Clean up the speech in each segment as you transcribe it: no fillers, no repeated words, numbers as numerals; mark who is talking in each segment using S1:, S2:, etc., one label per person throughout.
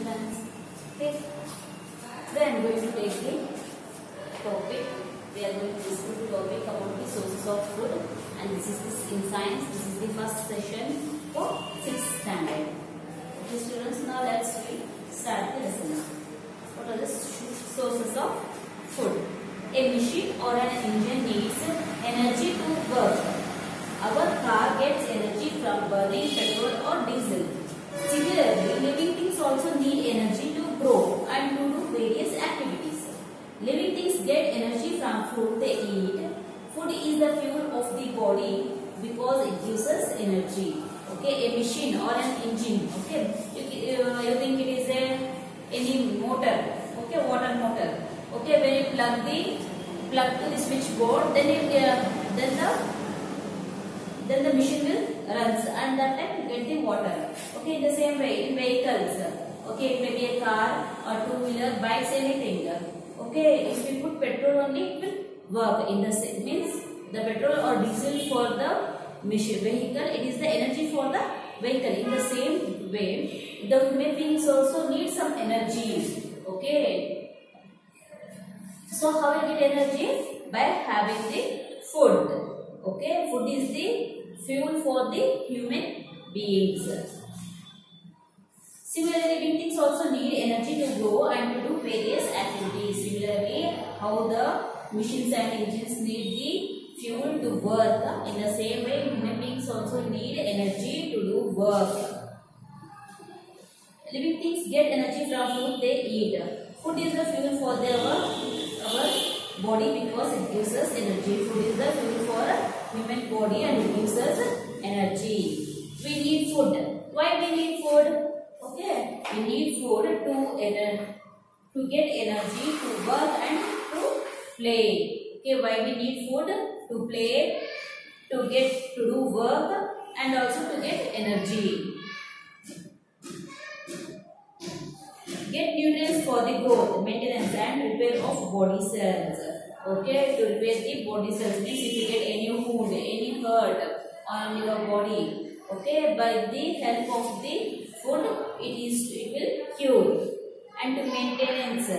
S1: maintenance. Okay. Then I am going to take the topic. We are going to discuss the topic about the sources of food, and this is in science. This is the first session for 6th standard. Okay, students. Now let's start the lesson. What are the sources of food? A machine or an engine needs energy to work. Our car gets energy from burning petrol or diesel. Similarly, living things also need energy to grow and to do various activities. Living things get energy from food they eat. Food is the fuel of the body because it gives us energy. Okay, a machine or an engine. Okay, you think it is any motor. Okay, water motor. Okay, when you plug to the switchboard, then the machine will runs, and that time you get the water. Okay, in the same way in vehicles. Okay, it may be a car or two-wheeler, bikes, anything. Okay, if we put petrol only, it will work. In the same means the petrol or diesel for the machine vehicle, it is the energy for the vehicle. In the same way, the human beings also need some energy. Okay. So how we get energy? By having the food. Okay, food is the fuel for the human beings. Similarly, living things also need energy to grow and to do various activities. Similarly, how the machines and engines need the fuel to work, in the same way human beings also need energy to do work. Living things get energy from food they eat. Food is the fuel for our body because it gives us energy. Food is the fuel for a human body and it gives us energy. We need food. Why we need food? Okay, we need food to get energy to work and to play. Okay, why we need food? To play, to do work, and also to get energy. Get nutrients for the growth, maintenance and repair of body cells. Okay, to repair the body cells means if you get any wound, any hurt on your body, okay, by the help of the food, it will cure. And to maintain the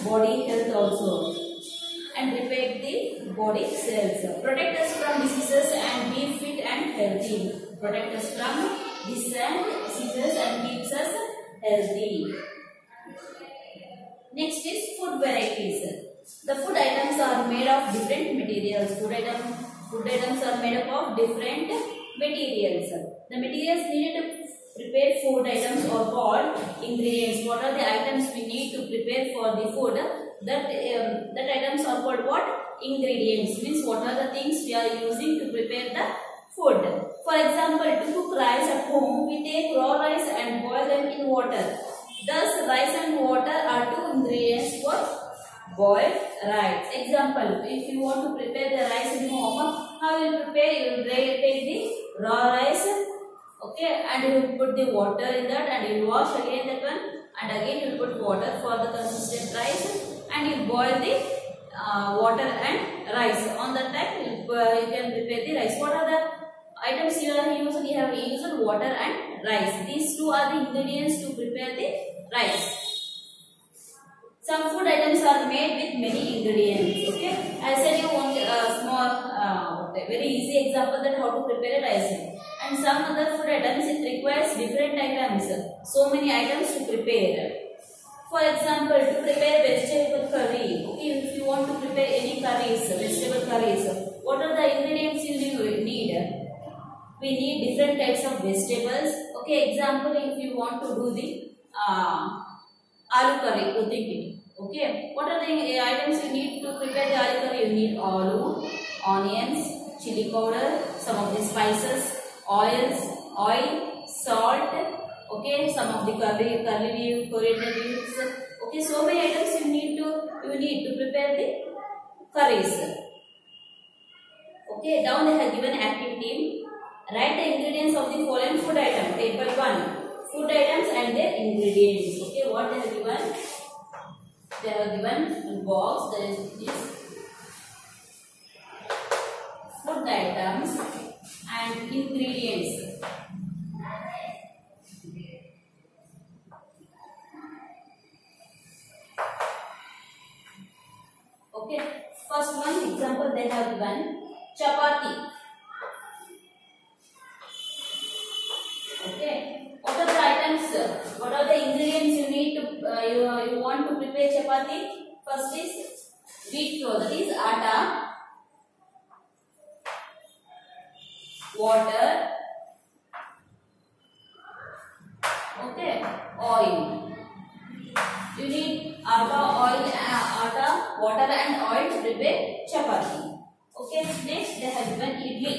S1: body health also, and repair the body cells. Protect us from diseases and be fit and healthy. Protect us from diseases and keeps us healthy. Next is food varieties. The food items are made of different materials. Food items are made up of different materials. The materials needed to prepare food items are called ingredients. What are the items we need to prepare for the food? That items are called what? Ingredients. Means what are the things we are using to prepare the food. For example, to cook rice at home, we take raw rice and boil them in water. Thus, rice and water are two ingredients for boiled rice. Example, if you want to prepare the rice in home, how you will prepare? You will take the raw rice, okay, and you will put the water in that, and you will wash again that one, and again you will put water for the consistent rice, and you boil the water and rice. On that time, you can prepare the rice. What are the items you are using? We have used water and rice. These two are the ingredients to prepare the rice. Some food items are made with many ingredients. Okay, I said you want a small, very easy example that how to prepare a rice. And some other food items it requires different items. So many items to prepare. For example, to prepare vegetable curry. Okay, if you want to prepare any curries, vegetable curries, what are the ingredients you need? We need different types of vegetables. Okay, example, if you want to do the aloo curry, you think it. Okay, what are the items you need to prepare the aloo curry? You need aloo, onions, chili powder, some of the spices, oil, salt. Okay, some of the curry leaf, coriander leaves. Okay, so many items you need to prepare the curries. Okay, down they have given activity. Write the ingredients of the following food item. Table 1. Food items and their ingredients. Okay, what they have given? They have given a box. There is this food items and ingredients. they have given chapati. Okay. What are the items? What are the ingredients you need to you want to prepare chapati? First is wheat flour, that is atta, water, okay, oil. You need atta, water and oil to prepare chapati. Okay. Next they have given idli.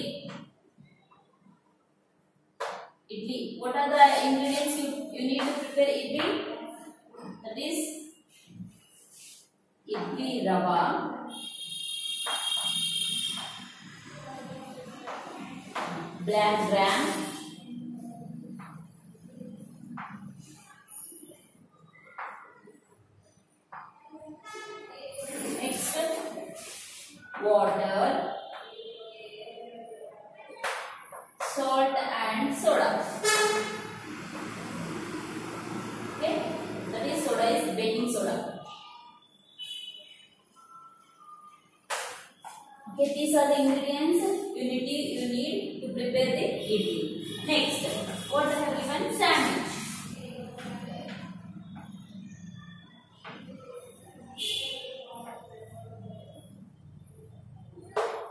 S1: Idli. What are the ingredients you need to prepare idli? That is idli rava, black gram, next water, salt and soda. Okay, that is soda is baking soda. Okay, these are the ingredients you need to prepare the idli. Next, what I have given sandwich.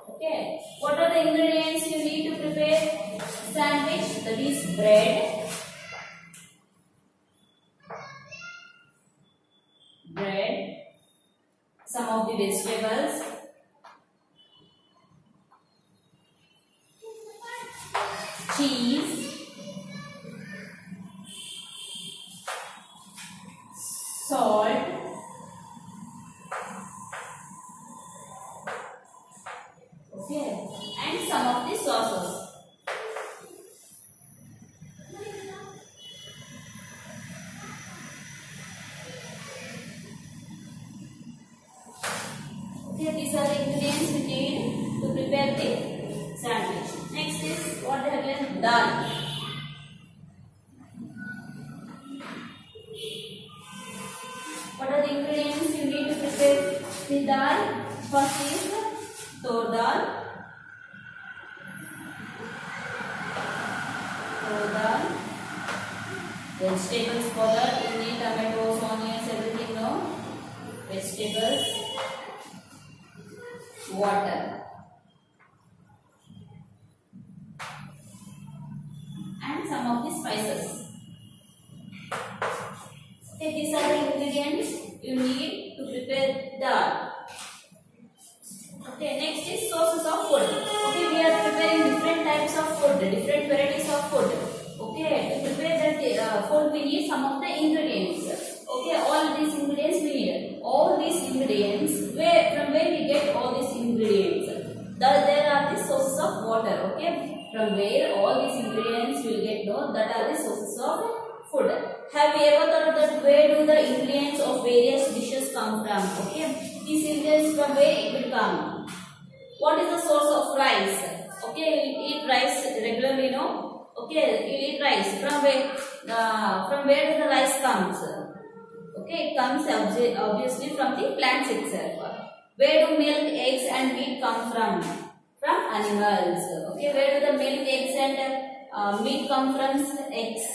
S1: Okay, what are the ingredients you need to prepare sandwich? That is bread, some of the vegetables, cheese, salt, okay, and some of the sauces. Okay, these are the ingredients we need to prepare the sandwich. Next is what they have given, dal. What are the ingredients you need to prepare the dal? First is tur dal, vegetables for that you need tomatoes, onions, everything. No, vegetables, water, and some of the spices. Okay, these are the ingredients you need to prepare dal. Okay, next is sources of food. Okay, we are preparing different types of food, different varieties of food. Okay, to prepare that food we need some of the ingredients. Okay, all these ingredients we need. All these ingredients, from where we get all these ingredients? There are the sources of water. Okay, from where all these ingredients will get known, that are the sources of food. Have you ever thought that where do the ingredients of various dishes come from? Okay, these ingredients from where it will come? What is the source of rice? Okay, you eat rice regularly, no? Okay, you eat rice. From where does the rice comes? Okay, it comes obviously from the plants itself. Where do milk, eggs and meat come from? From animals. Okay, where do the milk, eggs and meat come from? Eggs.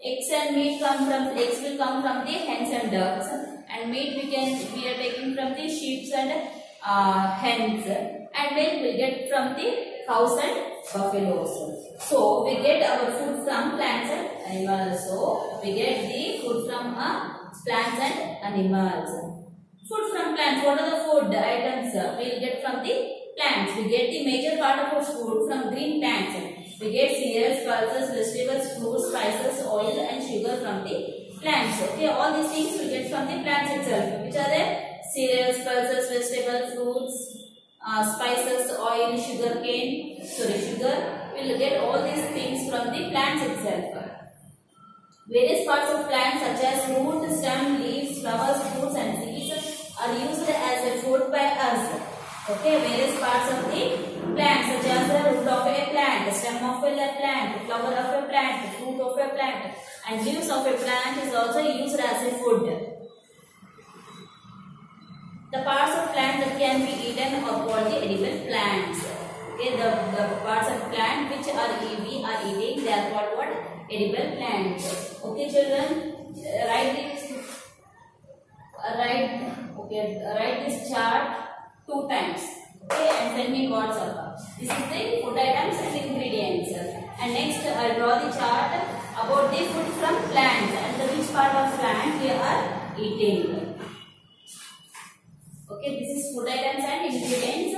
S1: Eggs and meat come from, eggs will come from the hens and ducks, and meat we are taking from the sheep and hens, and milk we get from the cows and buffaloes. So we get our food from plants and animals. So we get the food from plants and animals. Food from plants. What are the food items we will get from the plants? We get the major part of our food from green plants. We get cereals, pulses, vegetables, fruits, spices, oil and sugar from the plants. Okay, all these things we get from the plants itself. Which are the cereals, pulses, vegetables, fruits, spices, oil, sugar. We will get all these things from the plants itself. Various parts of plants such as root, stem, leaves, flowers, fruits and seeds are used as a food by us. Okay, various parts of the plant such as the root of a plant, stem of a plant, flower of a plant, fruit of a plant and leaves of a plant is also used as a food. The parts of plant that can be eaten are called the edible plants. Okay, the parts of plant which we are eating, they are called what? Edible plants. Okay, children, write this chart 2 times. Okay, and tell me what's up. This is the food items and ingredients. And next, I draw the chart about the food from plants and which part of plant we are eating. Okay, this is food items and ingredients.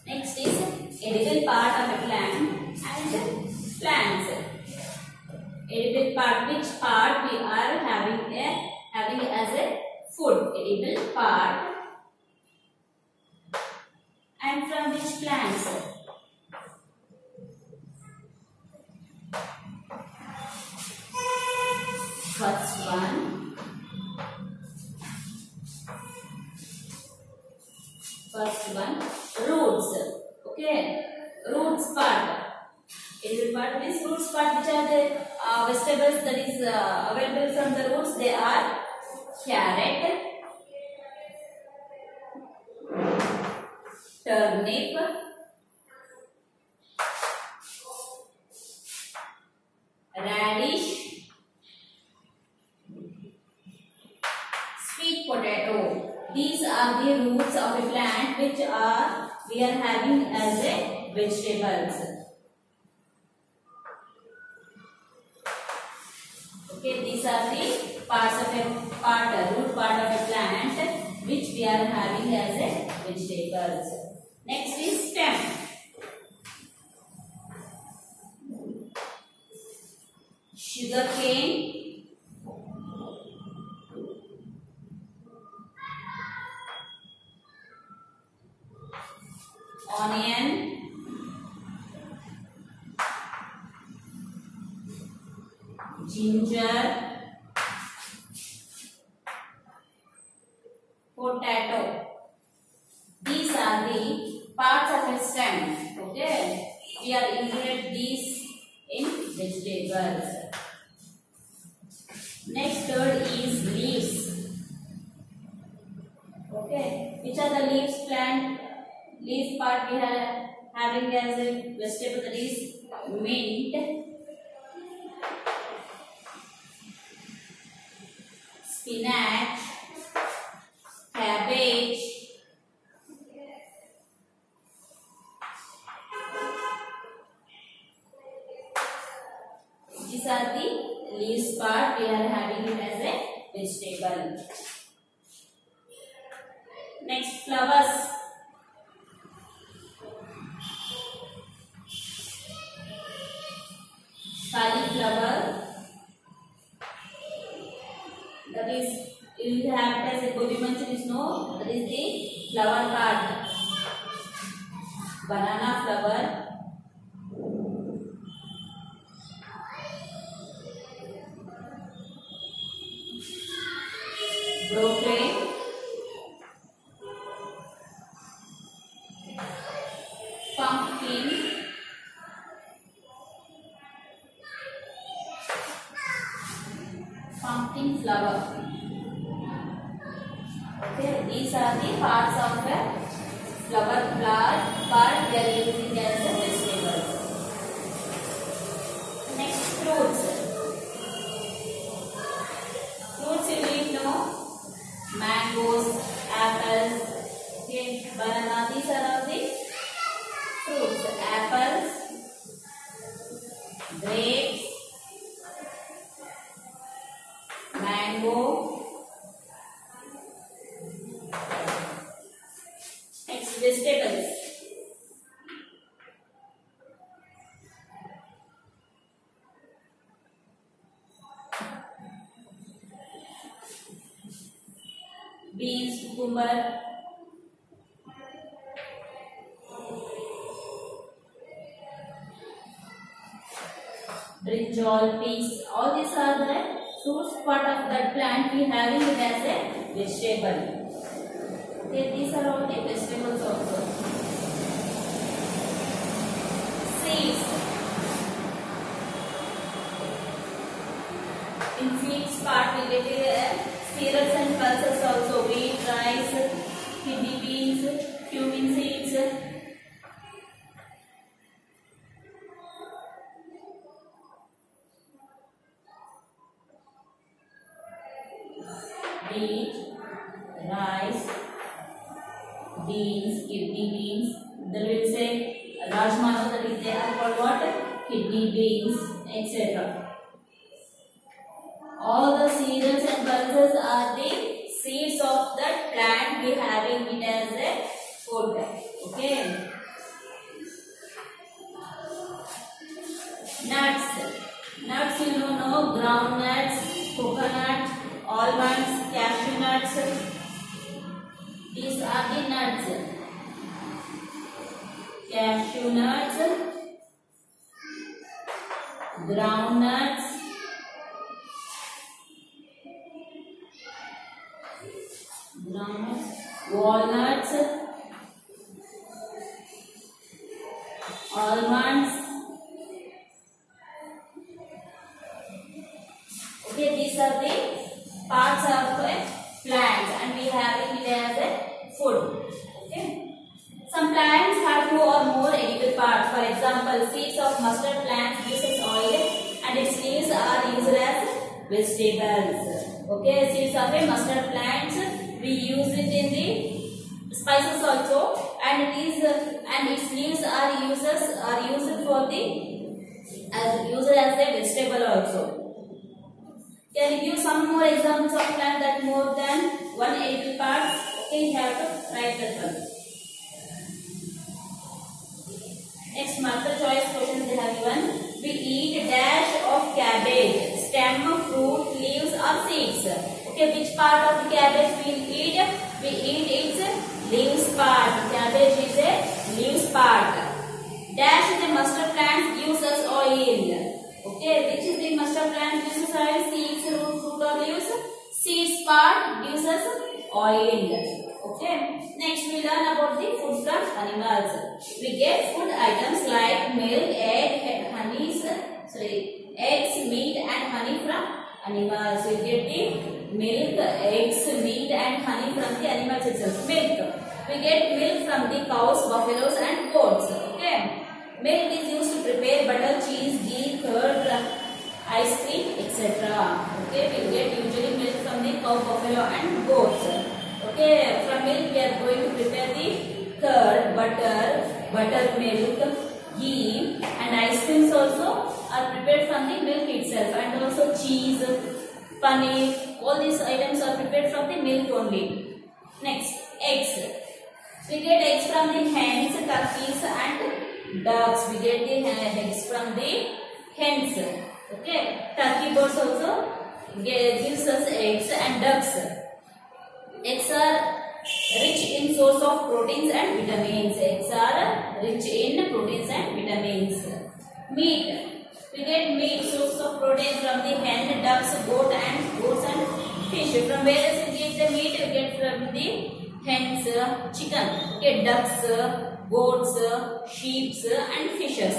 S1: Next is edible part of a plant and plants. Edible part, which part we are having as a food. Edible part, and from which plants? First one, roots. Okay, roots part. Edible part means roots part, which are the vegetables that is available from the roots. They are carrot, turnip, radish, sweet potato. These are the roots of a plant which we are having as a vegetables. Okay, these are the parts of root part of a plant which we are having as a vegetables. Next is stem. Sugarcane, onion, ginger, potato. These are the parts of a stem. Okay, we are included these in vegetables. Next, third is leaves. Okay, which are the leaves plant? Leaf part we are having as a vegetable, that is mint, spinach, cabbage, these are the leaves part we are having it as a vegetable. Next, flowers. Cauliflower, that is, you have it as a gobi manchuri is no, that is the flower part. Banana flower, broccoli, pumpkin, flower. Okay, these are the parts of a flower part we are using as a vegetable. Next, fruits. Fruits you need to know: mangoes, apples, okay, banana. These are all the fruits. Apples, grapes, mango. Next, vegetables. Beans, cucumber, brinjal, peas. All these are the fruits part of that plant we having it as a vegetable. Okay, these are all the vegetables also. seeds. In seeds part we get cereals and pulses also, wheat, rice, kidney beans, cumin seeds. Wheat, rice, beans, kidney beans. Then we will say rajma, that is they are called what? Kidney beans, etc. All the cereals and pulses are the seeds of that plant we having it as a food. Okay. Nuts. Nuts you know, ground nuts, coconut, almonds, cashew nuts. These are the nuts. Cashew nuts, ground nuts, walnuts, almonds. Okay, these are the parts of a plant and we have it as a food. Okay. Some plants have 2 or more edible parts. For example, seeds of mustard plants uses oil and its leaves are used as vegetables. Okay, seeds of a mustard plant we use it in the spices also, and it is and its leaves are used for the used as a vegetable also. Can you give some more examples of plant that more than 1 edible parts? Okay, you have to write that one. Next, multiple choice questions they have given. We eat dash of cabbage, stem, fruit, leaves or seeds. Okay, which part of the cabbage we eat? We eat its leaves part. Cabbage is a leaves part. Dash is a mustard plant uses oil. Okay, which is the mustard plant uses oil? Seeds, root, fruit or leaves? Seeds part uses oil. Okay, next we learn about the food from animals. We get food items like milk, eggs, meat and honey from animals. We get the milk, eggs, meat and honey from the animals itself. Milk. We get milk from the cows, buffaloes and goats. Okay. Milk is used to prepare butter, cheese, ghee, curd, ice cream, etc. Okay. We get usually milk from the cow, buffalo and goats. Okay. From milk we are going to prepare the curd, buttermilk, ghee and ice creams also are prepared from the milk itself, and also cheese, paneer, all these items are prepared from the milk only. Next, eggs. We get eggs from the hens, turkeys and ducks. We get the eggs from the hens. Okay, turkey birds also gives us eggs and ducks. Eggs are rich in source of proteins and vitamins. Eggs are rich in proteins and vitamins. Meat. We get meat, source of protein from the hen, ducks, goats and fish. From where does we get the meat? We get from the hens, chicken, okay, ducks, goats, sheep and fishes.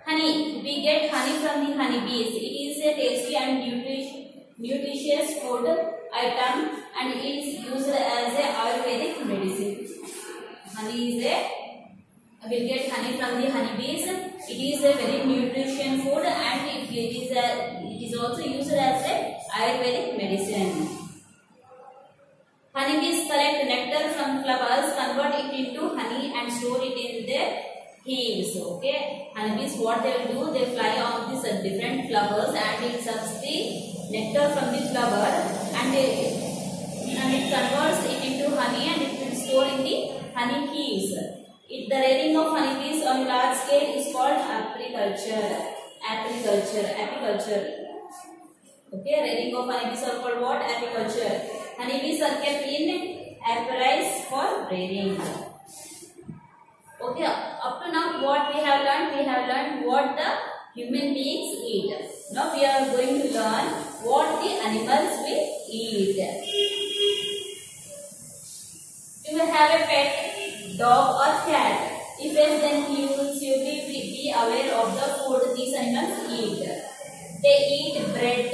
S1: Honey. We get honey from the honeybees. It is a tasty and nutritious food item and it is used as a Ayurvedic medicine. Honey is a we get honey from the honeybees. It is a very nutrition food and it is also used as a Ayurvedic medicine. Honeybees collect nectar from flowers, convert it into honey and store it in their hives. Okay, honeybees what they will do? They fly on these different flowers and it sucks the nectar from the flower and it converts it into honey and it will store in the honey hives. The rearing of honeybees on a large scale is called apiculture. Okay, rearing of honeybees are called what? Apiculture. Honeybees are kept in apiaries for rearing. Okay, up to now what we have learned? We have learned what the human beings eat. Now we are going to learn what the animals will eat. You will have a pet dog or cat. If yes, then you will surely be aware of the food these animals eat. They eat bread,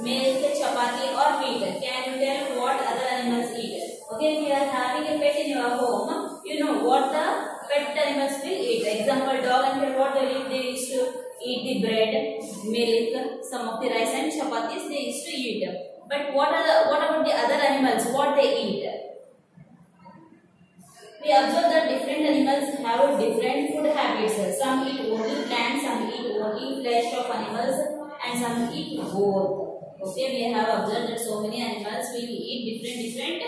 S1: milk, chapati or meat. Can you tell what other animals eat? Okay, if you are having a pet in your home, you know what the pet animals will eat. Example, dog and cat, what they eat? They used to eat the bread, milk, some of the rice and chapatis they used to eat. But what about the other animals? What they eat? We observe that different animals have different food habits. Some eat only plants, some eat only flesh of animals, and some eat both. Okay, we have observed that so many animals will eat different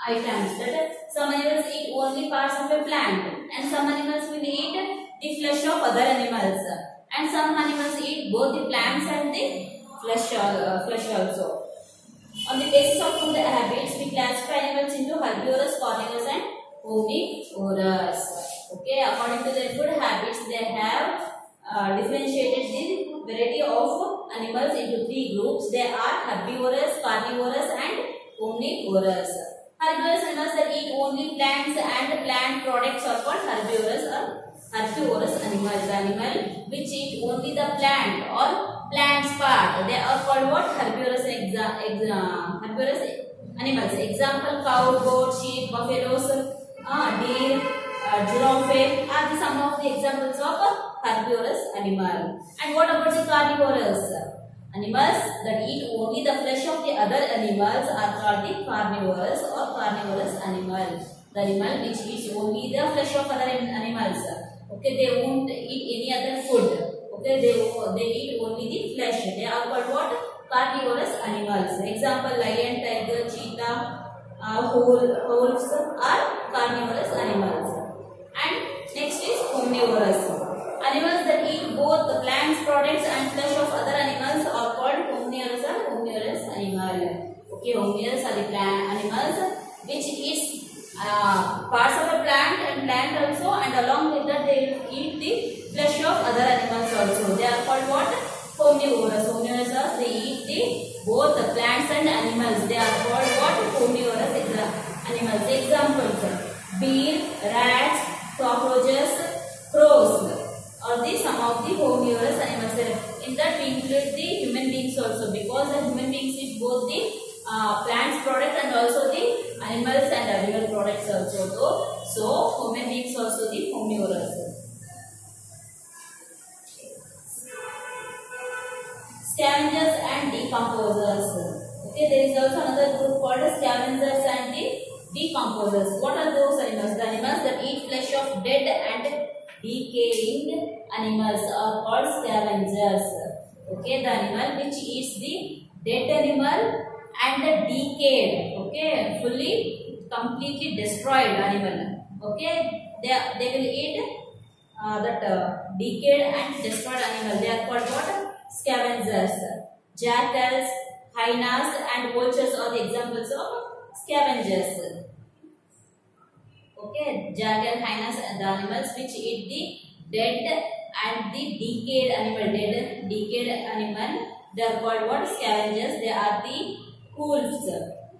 S1: items. That some animals eat only parts of a plant, and some animals will eat the flesh of other animals, and some animals eat both the plants and the flesh also. On the basis of food habits, we classify animals into herbivorous, carnivorous, and omnivorous. Okay, according to their food habits, they have differentiated the variety of animals into three groups. They are herbivorous, carnivorous, and omnivorous. Herbivorous animals that eat only plants and plant products are called herbivorous or herbivorous animals. The animal which eat only the plant or plants part, they are called what? Herbivorous herbivorous animals. Example, cow, goat, sheep, buffaloes, deer, giraffe are some of the examples of herbivorous animal. And what about the carnivorous? Animals that eat only the flesh of the other animals are called the carnivorous or carnivorous animal. The animal which eats only the flesh of other animals. Okay, they won't eat any other food. Okay, they eat only the flesh. They are called what? Carnivorous animals. Example, lion, tiger, cheetah, wolves are carnivorous animals. And next is omnivorous. Animals that eat both the plants, products and flesh of other animals are called omnivorous or omnivorous animal. Okay, omnivorous are the animals which eats parts of a plant and plant also, and along with that they eat the flesh of other animals also. They are called what? Omnivorous. Omnivorous are they eat the both the plants and animals. They are called what? Omnivorous animals. Examples: bees, rats, cockroaches, crows are the some of the omnivorous animals. In that we include the human beings also, because the human beings eat both the plants product and also the animals and animal products also. So human beings also the omnivorous. Scavengers and decomposers. Okay, there is also another group called scavengers and the decomposers. What are those animals? The animals that eat flesh of dead and decaying animals are called scavengers. Okay, the animal which eats the dead animal and the decayed, okay, fully completely destroyed animal. Okay, they will eat that decayed and destroyed animal. They are called what? Scavengers. Jackals, hyenas and vultures are the examples of scavengers. Okay, jackal, hyenas and the animals which eat the dead and the decayed animal. Dead, decayed animal, they are called what? Scavengers. They are the wolves,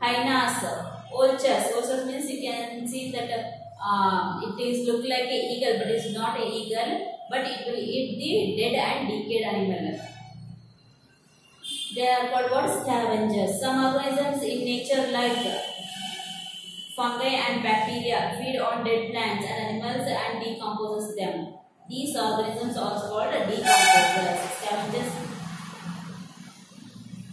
S1: hyenas, vultures. Vultures means you can see that it is look like a eagle, but it is not a eagle, but it will eat the dead and decayed animal. They are called what? Scavengers. Some organisms in nature like fungi and bacteria feed on dead plants and animals and decomposes them. These organisms are also called decomposers. Scavengers.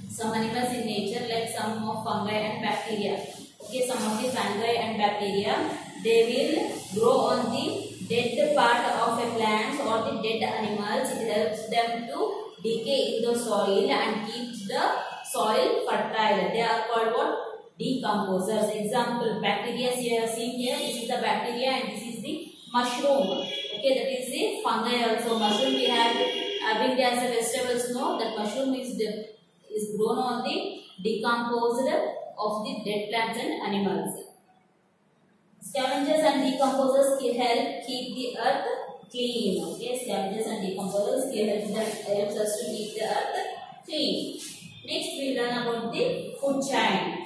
S1: Some animals in nature like some of fungi and bacteria. Okay, some of the fungi and bacteria, they will grow on the dead part of a plant or the dead animals. It helps them to decay in the soil and keeps the soil fertile. They are called what? Decomposers. Example, bacteria you have seen here. This is the bacteria and this is the mushroom. Okay, that is the fungi also. Mushroom we have having as a vegetables. No, that mushroom is grown on the decomposed of the dead plants and animals. Scavengers and decomposers help keep the earth clean. Okay, scavengers and decomposers helps us to keep the earth clean. Next, we learn about the food chain.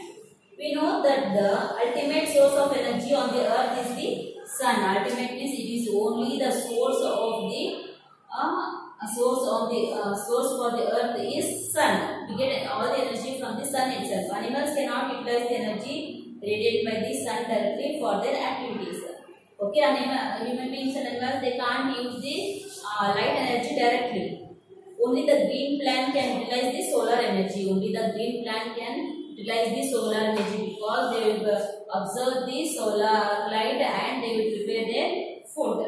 S1: We know that the ultimate source of energy on the earth is the sun. Ultimately, it is only the source of the source for the earth is sun. We get all the energy from the sun itself. Animals cannot utilize the energy radiated by the sun directly for their activities. Okay, human beings and animals, they can't use the light energy directly. Only the green plant can utilize the solar energy. Only the green plant can utilize the solar energy because they will observe the solar light and they will prepare their food.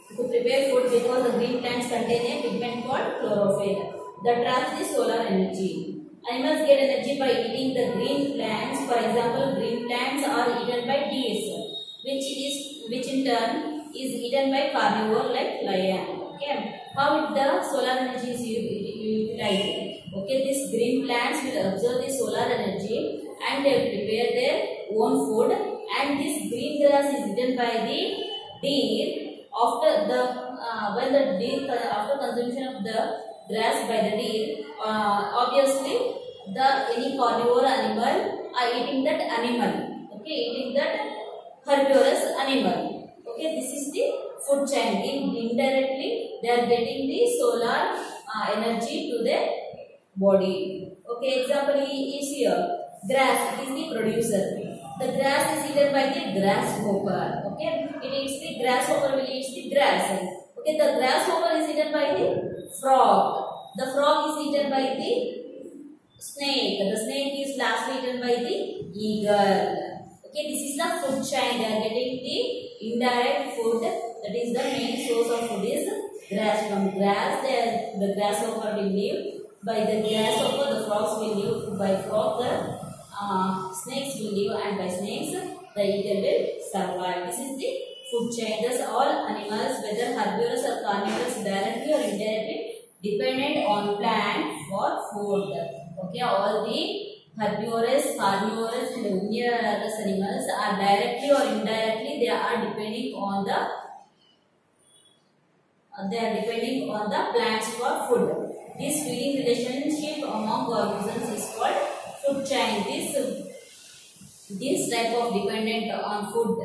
S1: To prepare food, because the green plants contain a pigment called chlorophyll that traps the solar energy. Animals get energy by eating the green plants. For example, green plants are eaten by deers, which in turn is eaten by carnivore like lion. Okay, how the solar energy is utilized? Okay, these green plants will absorb the solar energy and they will prepare their own food. And this green grass is eaten by the deer. After consumption of the grass by the deer, obviously any carnivore animal are eating that animal. Okay, eating that herbivorous animal. Okay, this is the food chain. Indirectly, they are getting the solar energy to their body. Okay, example is here. Grass, it is the producer. The grass is eaten by the grasshopper. Okay, it eats the grasshopper will eat the grass. Okay, the grasshopper is eaten by the frog. The frog is eaten by the snake. The snake is lastly eaten by the eagle. Okay, this is the food chain. They are getting the indirect food. That is the main source of food is grass. From grass, the grasshopper will live. By the grasshopper, the frogs will live. By frog, the snakes will live, and by snakes, the eagle will survive. This is the food chain. Thus, all animals, whether herbivorous or carnivorous, directly or indirectly, dependent on plant for food. Okay, all the herbivorous, carnivorous, and omnivorous animals are directly or indirectly they are depending on the plants for food. This feeding relationship among organisms is called food chain. This type of dependent on food.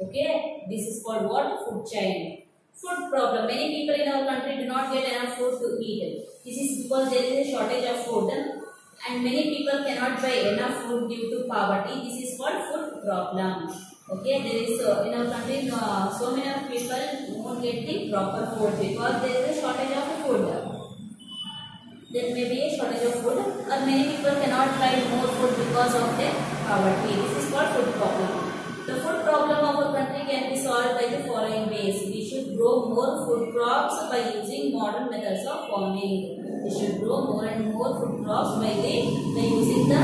S1: Okay, this is called what? Food chain. Food problem. Many people in our country do not get enough food to eat. This is because there is a shortage of food, and many people cannot buy enough food due to poverty. This is called food problem. Okay, there is in our country so many people won't get the proper food because there is a shortage of food. There may be a shortage of food, or many people cannot buy more food because of their poverty. This is called food problem. The food problem of a country can be solved by the following ways. We should grow more food crops by using modern methods of farming. We should grow more and more food crops by using the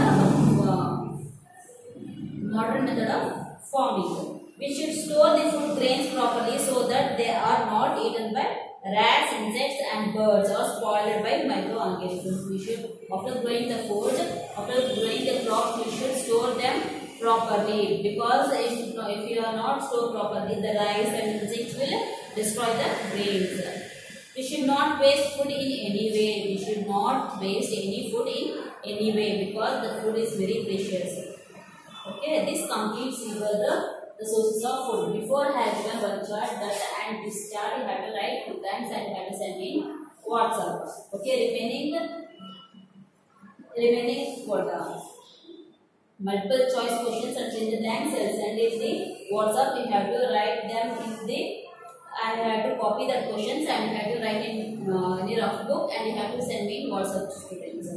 S1: modern method of farming. We should store the food grains properly so that they are not eaten by rats, insects and birds or spoiled by microorganisms. We should, after growing the food, after growing the crops, we should store them properly, because if you are not stored properly, the rats and insects will destroy the grains. We should not waste food in any way. We should not waste any food in any way because the food is very precious. Okay, this completes the sources of food. Before I have given one chart that and this chart you have to write 2 times and you have to send me WhatsApp. Okay, remaining what? Multiple choice questions are in the blank cells, and in the WhatsApp you have to write them in the. I have to copy the questions and you have to write in the rough book, and you have to send me WhatsApp students.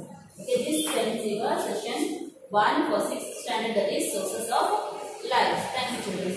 S1: Okay, this session 1 for 6th standard, that is sources of life. Thank you, children.